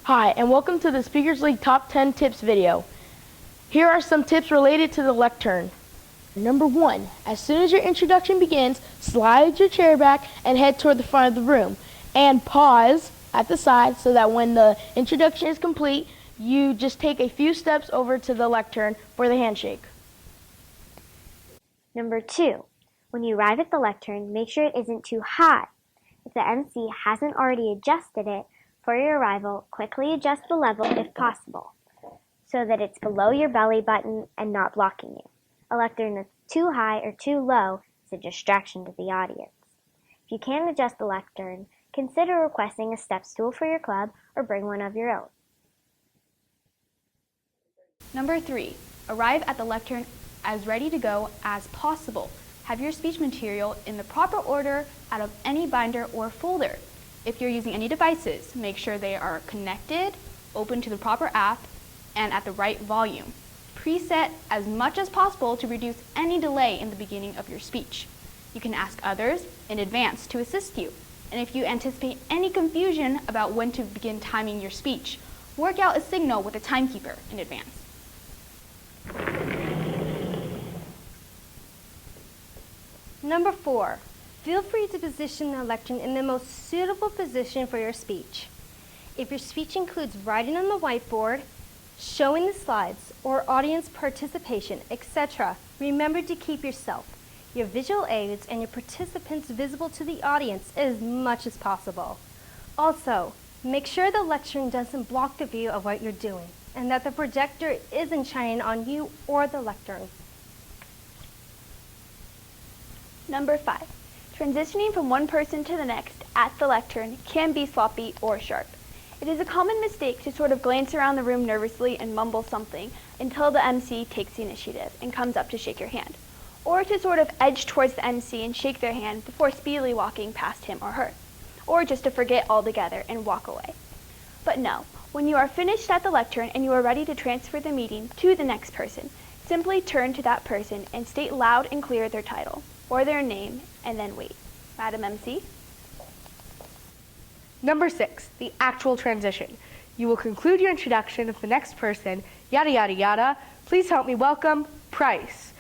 Hi, and welcome to the Speakers League Top 10 Tips video. Here are some tips related to the lectern. Number 1, as soon as your introduction begins, slide your chair back and head toward the front of the room. And pause at the side so that when the introduction is complete, you just take a few steps over to the lectern for the handshake. Number 2, when you arrive at the lectern, make sure it isn't too high. If the MC hasn't already adjusted it for your arrival, quickly adjust the level if possible, so that it's below your belly button and not blocking you. A lectern that's too high or too low is a distraction to the audience. If you can't adjust the lectern, consider requesting a step stool for your club or bring one of your own. Number 3, arrive at the lectern as ready to go as possible. Have your speech material in the proper order out of any binder or folder. If you're using any devices, make sure they are connected, open to the proper app, and at the right volume. Preset as much as possible to reduce any delay in the beginning of your speech. You can ask others in advance to assist you. And if you anticipate any confusion about when to begin timing your speech, work out a signal with a timekeeper in advance. Number 4, feel free to position the lectern in the most suitable position for your speech. If your speech includes writing on the whiteboard, showing the slides, or audience participation, etc., remember to keep yourself, your visual aids, and your participants visible to the audience as much as possible. Also, make sure the lectern doesn't block the view of what you're doing, and that the projector isn't shining on you or the lectern. Number 5, transitioning from one person to the next at the lectern can be sloppy or sharp. It is a common mistake to sort of glance around the room nervously and mumble something until the MC takes the initiative and comes up to shake your hand, or to sort of edge towards the MC and shake their hand before speedily walking past him or her, or just to forget altogether and walk away. But no, when you are finished at the lectern and you are ready to transfer the meeting to the next person, simply turn to that person and state loud and clear their title or their name, and then wait. Madam MC? Number 6, the actual transition. You will conclude your introduction with the next person, yada yada yada. Please help me welcome Price.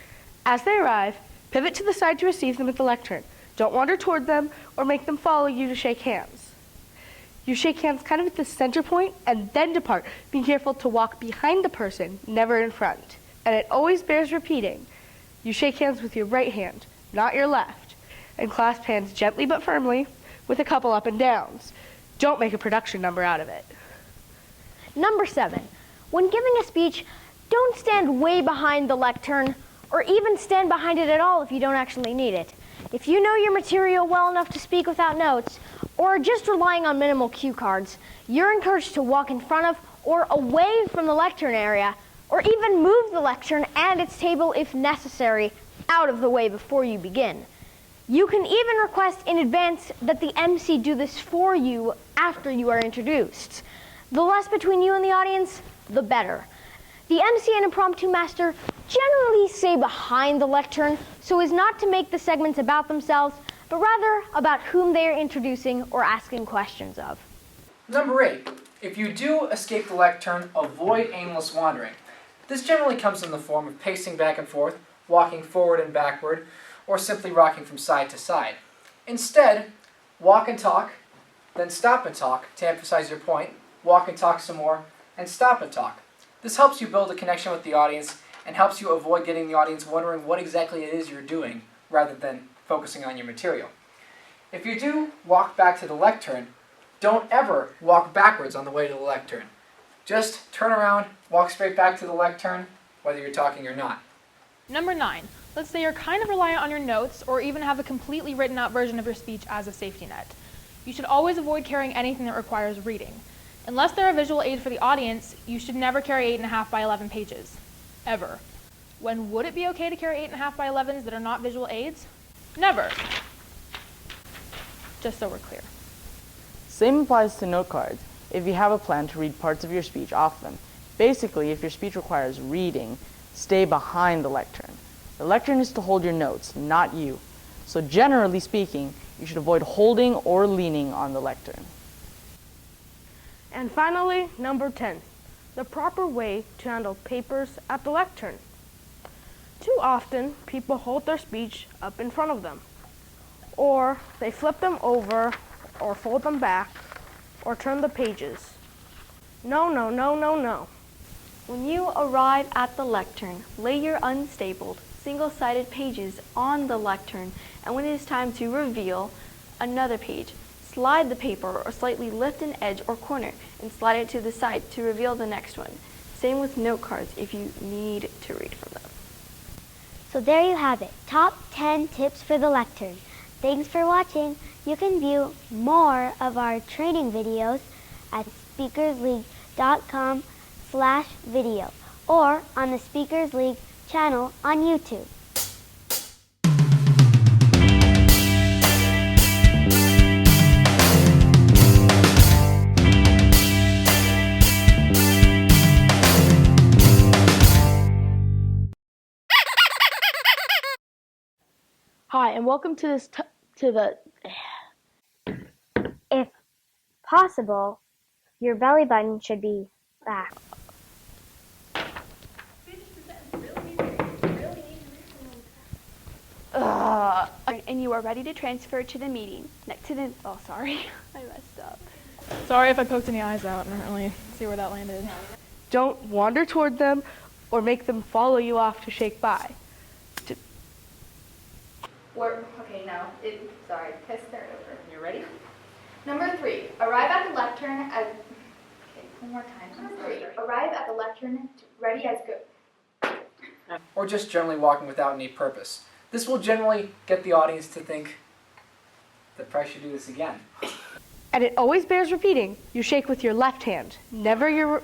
As they arrive, pivot to the side to receive them at the lectern. Don't wander toward them or make them follow you to shake hands. You shake hands kind of at the center point and then depart. Be careful to walk behind the person, never in front. And it always bears repeating. You shake hands with your right hand, not your left, and clasp hands gently but firmly with a couple up and downs. Don't make a production number out of it. Number 7, when giving a speech, don't stand way behind the lectern or even stand behind it at all if you don't actually need it. If you know your material well enough to speak without notes, or are just relying on minimal cue cards, you're encouraged to walk in front of or away from the lectern area, or even move the lectern and its table if necessary out of the way before you begin. You can even request in advance that the MC do this for you after you are introduced. The less between you and the audience, the better. The MC and impromptu master generally stay behind the lectern so as not to make the segments about themselves, but rather about whom they are introducing or asking questions of. Number 8, if you do escape the lectern, avoid aimless wandering. This generally comes in the form of pacing back and forth, walking forward and backward, or simply rocking from side to side. Instead, walk and talk, then stop and talk to emphasize your point, walk and talk some more, and stop and talk. This helps you build a connection with the audience and helps you avoid getting the audience wondering what exactly it is you're doing rather than focusing on your material. If you do walk back to the lectern, don't ever walk backwards on the way to the lectern. Just turn around, walk straight back to the lectern, whether you're talking or not. Number 9, let's say you're kind of reliant on your notes or even have a completely written out version of your speech as a safety net. You should always avoid carrying anything that requires reading. Unless there are visual aids for the audience, you should never carry 8.5 by 11 pages. Ever. When would it be okay to carry 8.5 by 11s that are not visual aids? Never. Just so we're clear. Same applies to note cards if you have a plan to read parts of your speech off them. Basically, if your speech requires reading, stay behind the lectern. The lectern is to hold your notes, not you. So generally speaking, you should avoid holding or leaning on the lectern. And finally, number 10, the proper way to handle papers at the lectern. Too often, people hold their speech up in front of them, or they flip them over, or fold them back, or turn the pages. No, no, no, no, no. When you arrive at the lectern, lay your unstapled, single-sided pages on the lectern, and when it is time to reveal another page, slide the paper or slightly lift an edge or corner and slide it to the side to reveal the next one. Same with note cards if you need to read from them. So there you have it, top 10 tips for the lectern. Thanks for watching. You can view more of our training videos at speakersleague.com/video or on the Speakers League channel on YouTube. Hi, and welcome to the. If possible, your belly button should be back. And you are ready to transfer to the meeting. Oh, sorry, I messed up. Sorry if I poked any eyes out. I don't really see where that landed. Don't wander toward them or make them follow you off to shake by. Sorry, let's start over. You ready? Number 3, arrive at the lectern as, okay, one more time. Number 3, arrive at the lectern ready as good. Or just generally walking without any purpose. This will generally get the audience to think that Price should do this again. And it always bears repeating, you shake with your left hand, never your...